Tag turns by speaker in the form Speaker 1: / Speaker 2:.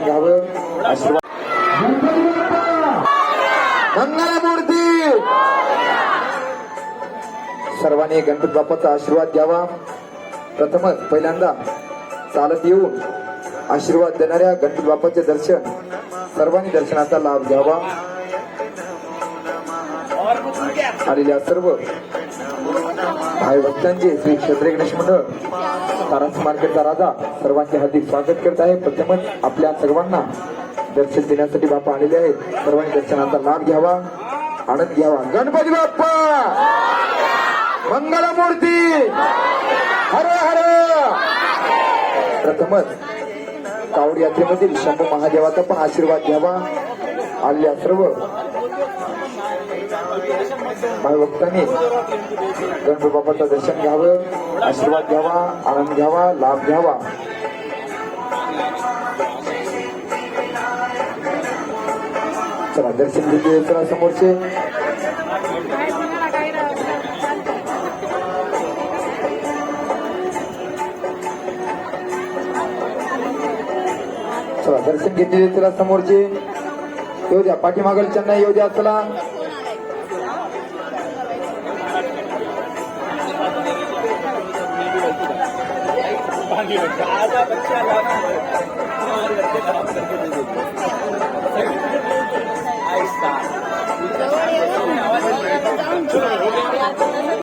Speaker 1: घ्यावं. आशीर्वाद मंगलमूर्ती. सर्वांनी गणपती बाप्पाचा आशीर्वाद घ्यावा. प्रथमच पहिल्यांदा चालत येऊन आशीर्वाद देणाऱ्या गणपती बाप्पाचे दर्शन सर्वांनी दर्शनाचा लाभ घ्यावा. आलेल्या सर्व भाई भक्तांचे श्री क्षत्रिय गणेश मंडळ तारास मार्केटचा राजा सर्वांचे हार्दिक स्वागत करत आहे. प्रथमच आपल्या सर्वांना दर्शन देण्यासाठी बाप्पा आलेले आहेत. सर्वांनी दर्शनाचा लाभ घ्यावा, आनंद घ्यावा. गणपती बाप्पा मंगलमूर्ती हर हर. प्रथमच कावड यात्रेमधील शंभू महादेवाचा पण आशीर्वाद घ्यावा. आलेल्या सर्व भाविभक्तांनी गणपती बाप्पाचं दर्शन घ्यावं, आशीर्वाद घ्यावा, आनंद घ्यावा, लाभ घ्यावा. चला दर्शन घेतले. चला समोरचे चला दर्शन घेतले. चला समोरचे येऊ द्या, पाठीमागलच्यांना येऊ द्या. चला
Speaker 2: आज